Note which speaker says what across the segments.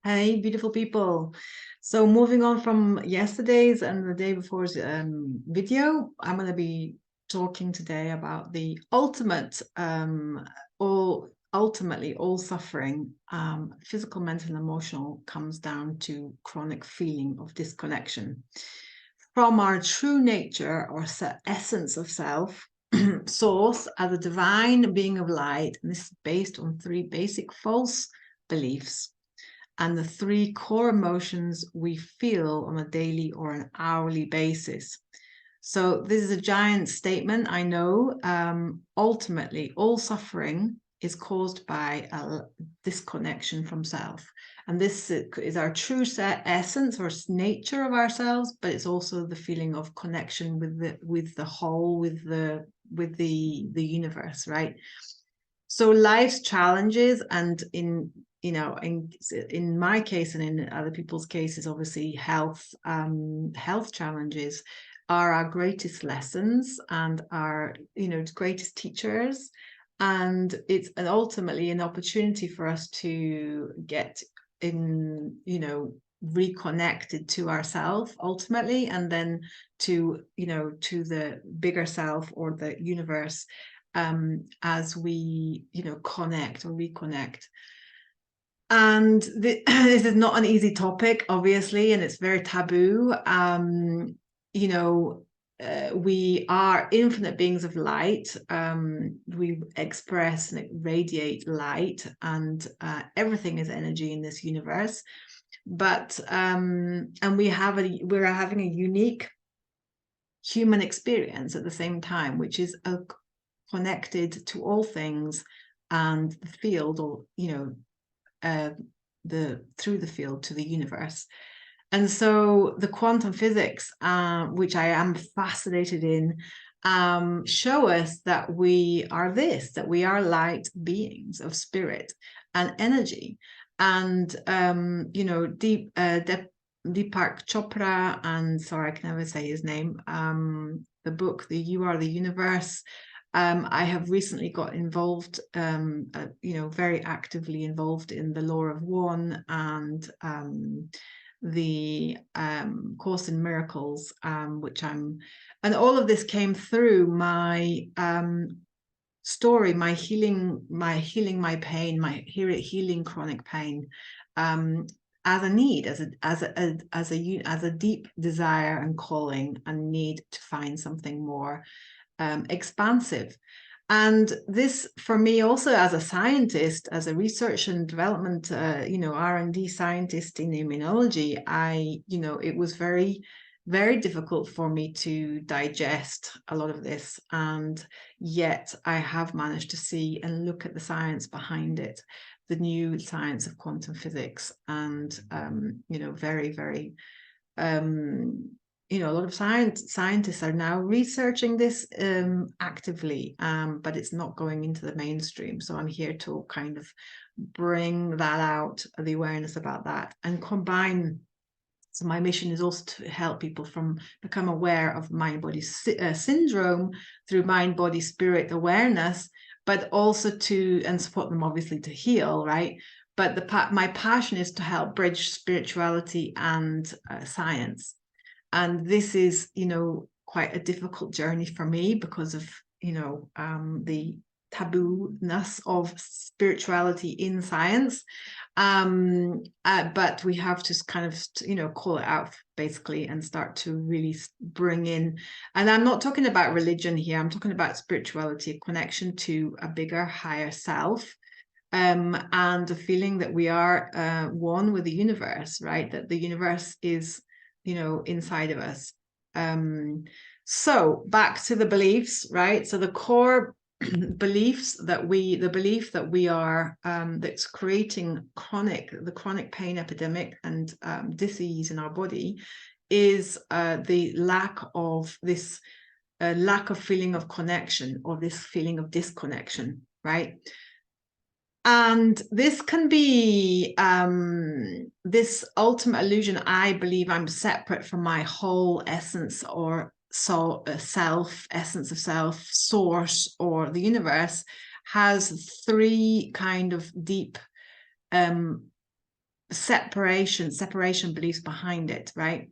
Speaker 1: Hey, beautiful people. So moving on from yesterday's and the day before's video, I'm going to be talking today about the ultimately all suffering, physical, mental, and emotional, comes down to chronic feeling of disconnection from our true nature or essence of self, source as a divine being of light. And this is based on three basic false beliefs and the three core emotions we feel on a daily or an hourly basis. So this is a giant statement, I know. Ultimately, all suffering is caused by a disconnection from self. And this is our true essence or nature of ourselves, but it's also the feeling of connection with the whole, with the universe, right? So life's challenges, and in my case and in other people's cases, obviously health challenges are our greatest lessons and our greatest teachers, and it's ultimately an opportunity for us to get reconnected to ourselves ultimately, and then to the bigger self or the universe, as we connect or reconnect. And this is not an easy topic, obviously, and it's very taboo. We are infinite beings of light. We express and radiate light, and everything is energy in this universe. But and we're having a unique human experience at the same time, which is connected to all things and the field, or through the field to the universe. And so the quantum physics, which I am fascinated in, show us that we are that we are light beings of spirit and energy. And Deepak Chopra, and sorry, I can never say his name, the book, You Are the Universe. I have recently got involved, very actively involved in the Law of One and the Course in Miracles, and all of this came through my story, my healing my pain, my healing chronic pain, as a need, as a deep desire and calling and need to find something more expansive. And this, for me, also as a scientist, as a research and development, R&D scientist in immunology, it was very, very difficult for me to digest a lot of this. And yet I have managed to see and look at the science behind it, the new science of quantum physics, and, very, very, a lot of scientists are now researching this actively, but it's not going into the mainstream. So I'm here to kind of bring that out, the awareness about that, and combine. So my mission is also to help people become aware of mind-body syndrome through mind-body-spirit awareness, but also and support them obviously to heal, right? But my passion is to help bridge spirituality and science. And this is, quite a difficult journey for me because of, the taboo-ness of spirituality in science. But we have to kind of, call it out basically and start to really bring in. And I'm not talking about religion here. I'm talking about spirituality, a connection to a bigger, higher self. And a feeling that we are one with the universe, right? That the universe is inside of us. So back to the beliefs, right? So the core beliefs the belief that we are, that's creating the chronic pain epidemic and disease in our body, is the lack of feeling of connection, or this feeling of disconnection, right? And this can be this ultimate illusion. I believe I'm separate from my whole essence, or self, essence of self, source, or the universe, has three kind of deep separation beliefs behind it, right?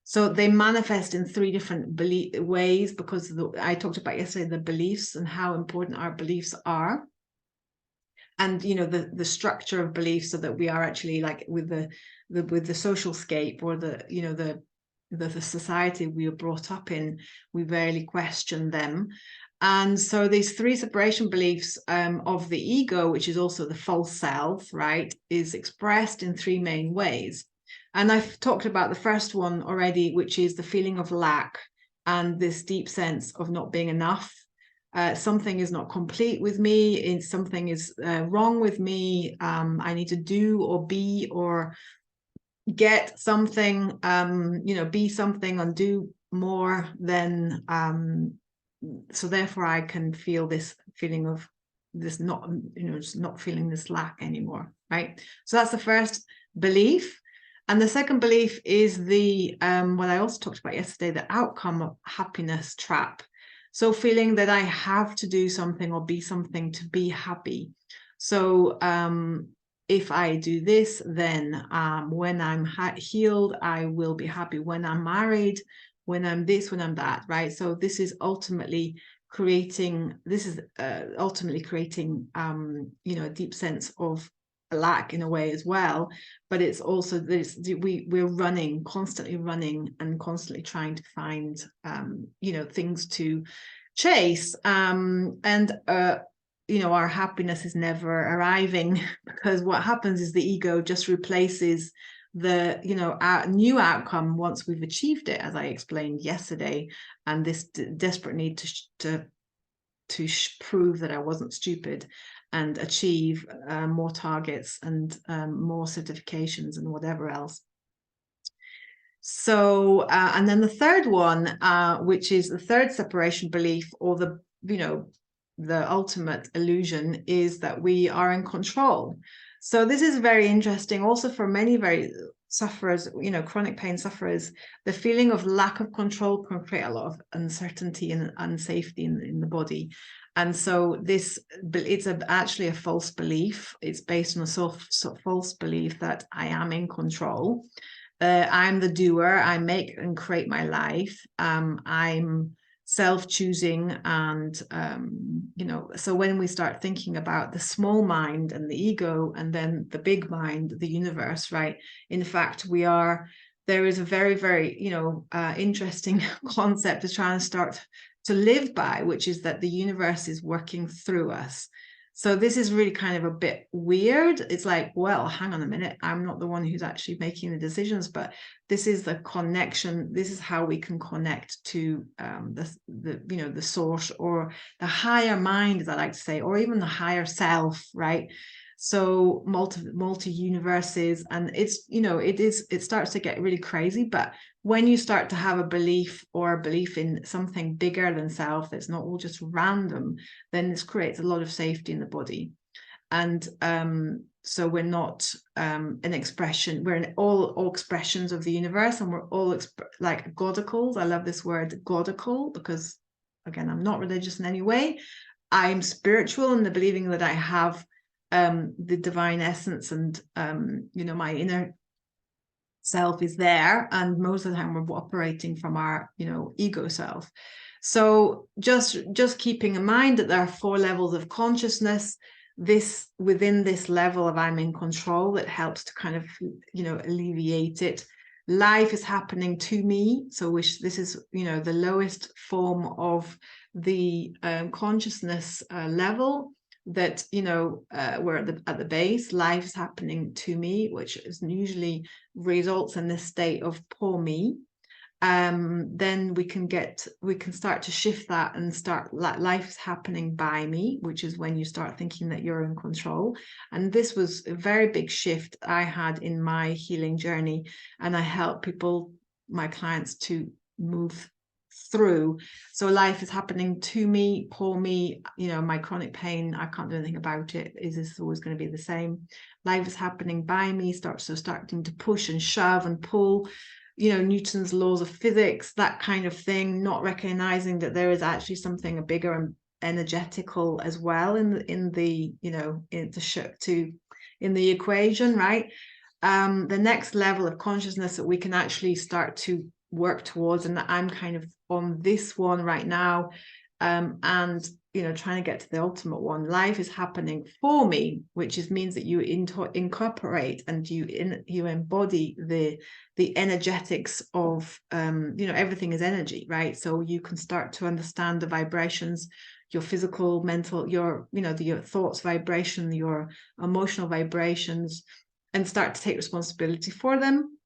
Speaker 1: So they manifest in 3 different ways, because I talked about yesterday the beliefs and how important our beliefs are, and the structure of beliefs, so that we are actually, like with the social scape, or the society we are brought up in, we rarely question them. And so these 3 separation beliefs of the ego, which is also the false self, right, is expressed in 3 main ways. And I've talked about the first one already, which is the feeling of lack and this deep sense of not being enough. Something is not complete with me. Something is wrong with me. I need to do or be or get something, be something and do more than, so therefore I can feel this feeling of this not feeling this lack anymore, right? So that's the first belief. And the second belief is the what I also talked about yesterday, the outcome of happiness trap. So feeling that I have to do something or be something to be happy. So if I do this, then when I'm healed, I will be happy. When I'm married, when I'm this, when I'm that, right? So this is ultimately creating a deep sense of lack in a way as well. But it's also this, we're constantly running and constantly trying to find things to chase, and our happiness is never arriving, because what happens is the ego just replaces the new outcome once we've achieved it, as I explained yesterday, and this desperate need to prove that I wasn't stupid and achieve more targets and more certifications and whatever else. So and then the third one, which is the third separation belief, or the ultimate illusion, is that we are in control. So this is very interesting also for many very sufferers, chronic pain sufferers. The feeling of lack of control can create a lot of uncertainty and unsafety in the body. And so it's actually a false belief. It's based on a false belief that I am in control. I'm the doer. I make and create my life. I'm self-choosing, and so when we start thinking about the small mind and the ego, and then the big mind, the universe, right, in fact there is a very, very interesting concept to try and start to live by, which is that the universe is working through us. So this is really kind of a bit weird. It's like, well, hang on a minute, I'm not the one who's actually making the decisions, but this is the connection. This is how we can connect to the source, or the higher mind, as I like to say, or even the higher self, right? So multi universes, and it starts to get really crazy. But when you start to have a belief in something bigger than self, that's not all just random, then this creates a lot of safety in the body. And so we're not an expression, we're in all expressions of the universe, and we're all like godicals. I love this word godical, because again, I'm not religious in any way. I'm spiritual in the believing that I have the divine essence, and my inner self is there, and most of the time we're operating from our ego self. So just keeping in mind that there are 4 levels of consciousness. Within this level of I'm in control, that helps to kind of alleviate it. Life is happening to me, so this is the lowest form of the consciousness level, that we're at the base. Life is happening to me, which is usually results in this state of poor me. Then we can start to shift that and start life is happening by me, which is when you start thinking that you're in control. And this was a very big shift I had in my healing journey, and I help people, my clients, to move through. So life is happening to me, poor me, my chronic pain, I can't do anything about it. Is this always going to be the same? Life is happening by me, starting to push and shove and pull, Newton's laws of physics, that kind of thing, not recognizing that there is actually something bigger and energetical as well in the equation, right? the next level of consciousness that we can actually start to work towards, and I'm kind of on this one right now, and trying to get to the ultimate one. Life is happening for me, which means that you incorporate and you embody the energetics of everything is energy, right? So you can start to understand the vibrations, your physical, mental, your thoughts vibration, your emotional vibrations, and start to take responsibility for them.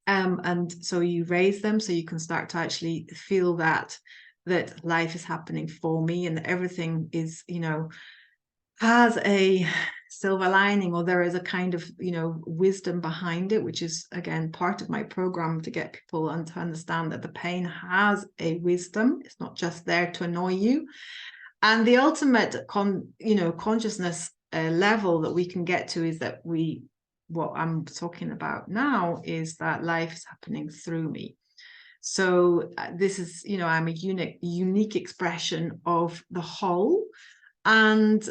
Speaker 1: And so you raise them so you can start to actually feel that life is happening for me, and everything is, has a silver lining, or there is a kind of, wisdom behind it, which is, again, part of my program, to get people to understand that the pain has a wisdom. It's not just there to annoy you. And the ultimate consciousness level that we can get to is that what I'm talking about now is that life is happening through me. So this is, I'm a unique expression of the whole. And,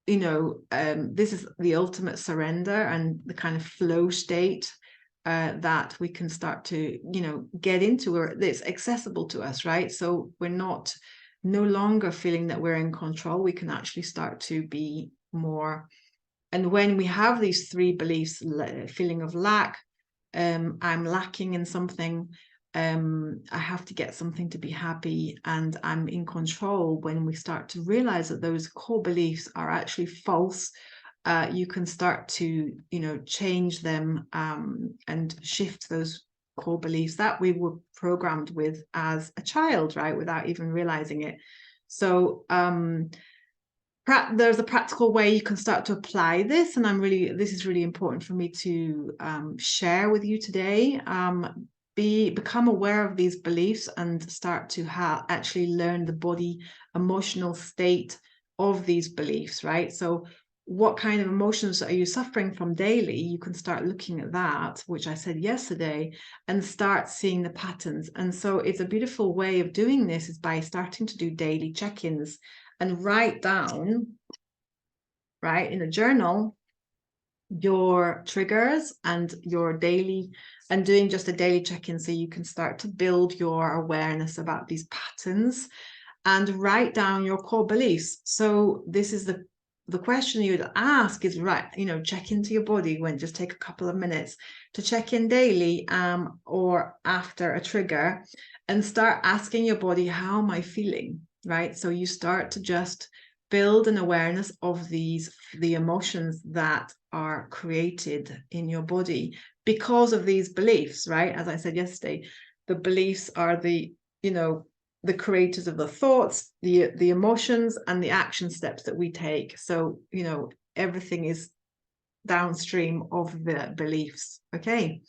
Speaker 1: this is the ultimate surrender and the kind of flow state that we can start to, get into, where it's accessible to us, right? So we're no longer feeling that we're in control. We can actually start to be more. And when we have these three beliefs, feeling of lack, I'm lacking in something, I have to get something to be happy, and I'm in control. When we start to realize that those core beliefs are actually false, you can start to, change them and shift those core beliefs that we were programmed with as a child, right, without even realizing it. So there's a practical way you can start to apply this, and this is really important for me to share with you today. Become aware of these beliefs and start to actually learn the body emotional state of these beliefs, right? So what kind of emotions are you suffering from daily? You can start looking at that, which I said yesterday, and start seeing the patterns. And so it's a beautiful way of doing this is by starting to do daily check-ins and write down, right, in a journal, your triggers and your daily, and doing just a daily check-in so you can start to build your awareness about these patterns, and write down your core beliefs. So this is the question you'd ask is, right, check into your body. Just take a couple of minutes to check in daily or after a trigger, and start asking your body, how am I feeling, right? So you start to just build an awareness of the emotions that are created in your body because of these beliefs, right? As I said yesterday, the beliefs are the creators of the thoughts, the emotions, and the action steps that we take. So, everything is downstream of the beliefs. Okay.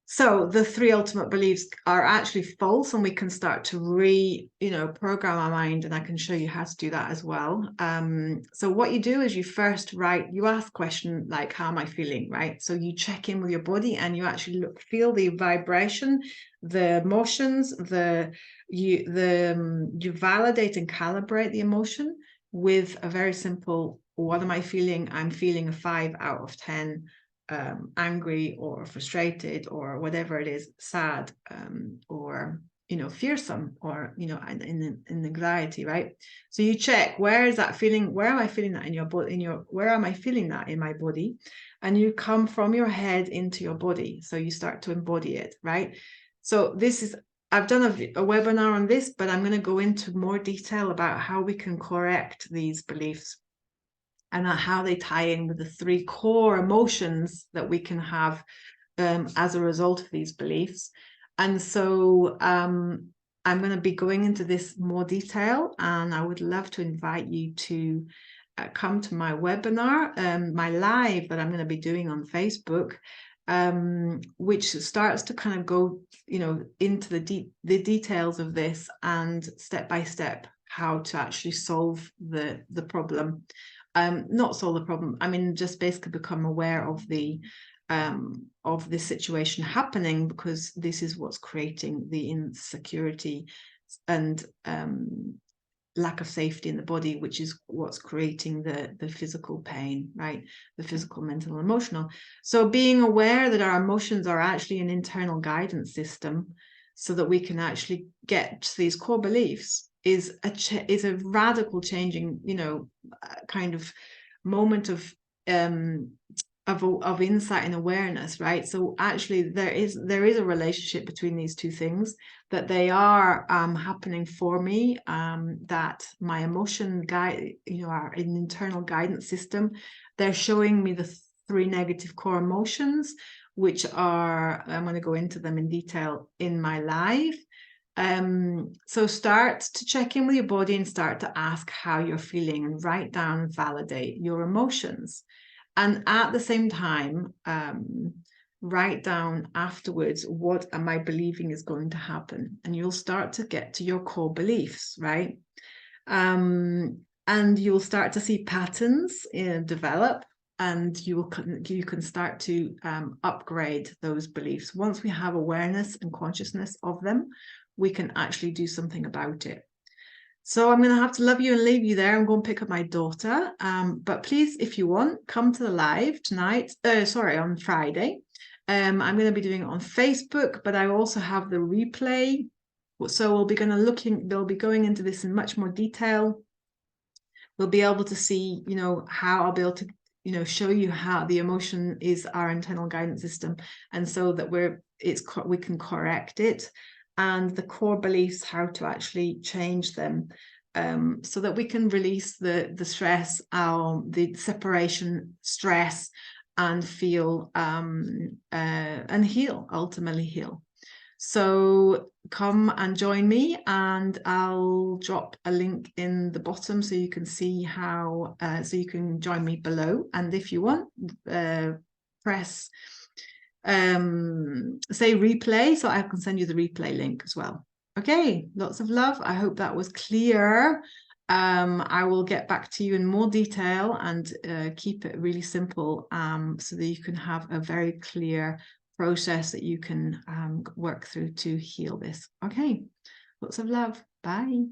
Speaker 1: So the three ultimate beliefs are actually false, and we can start to program our mind, and I can show you how to do that as well. So what you do is you first you ask question like, how am I feeling, right? So you check in with your body and you actually feel the vibration, the emotions, you validate and calibrate the emotion with a very simple, what am I feeling? I'm feeling a 5 out of 10. Angry or frustrated or whatever it is, sad or fearsome or in anxiety, right? So you check, where is that feeling, where am I feeling that in your body, where am I feeling that in my body? And you come from your head into your body, so you start to embody it, right? So this is, I've done a webinar on this, but I'm going to go into more detail about how we can correct these beliefs and how they tie in with the three core emotions that we can have as a result of these beliefs. And so I'm going to be going into this more detail, and I would love to invite you to come to my webinar, my live that I'm going to be doing on Facebook, which starts to kind of go, into the details of this and step by step how to actually solve the problem. Not solve the problem, I mean, just basically become aware of this situation happening, because this is what's creating the insecurity and lack of safety in the body, which is what's creating the physical pain, right? The physical, mental, and emotional. So being aware that our emotions are actually an internal guidance system, so that we can actually get to these core beliefs, is a radical changing, you know, kind of moment of insight and awareness, right? So actually there is a relationship between these two things, that they are happening for me, that my emotion guide, you know, are an internal guidance system. They're showing me the 3 negative core emotions, which are, I'm going to go into them in detail in my live. So start to check in with your body and start to ask how you're feeling, and write down and validate your emotions. And at the same time, write down afterwards, what am I believing is going to happen? And you'll start to get to your core beliefs, right? And you'll start to see patterns develop, and you can start to upgrade those beliefs. Once we have awareness and consciousness of them, we can actually do something about it. So I'm going to have to love you and leave you there. I'm going to pick up my daughter. But please, if you want, come to the live tonight. On Friday. I'm going to be doing it on Facebook, but I also have the replay. So we'll be they'll be going into this in much more detail. We'll be able to see, you know, how I'll be able to, you know, show you how the emotion is our internal guidance system, and so that we can correct it, and the core beliefs, how to actually change them, so that we can release the stress, the separation stress, and feel and heal, ultimately heal. So come and join me, and I'll drop a link in the bottom so you can see how, so you can join me below. And if you want, press say replay, so I can send you the replay link as well. Okay, lots of love. I hope that was clear. I will get back to you in more detail, and keep it really simple, so that you can have a very clear process that you can work through to heal this. Okay, lots of love. Bye.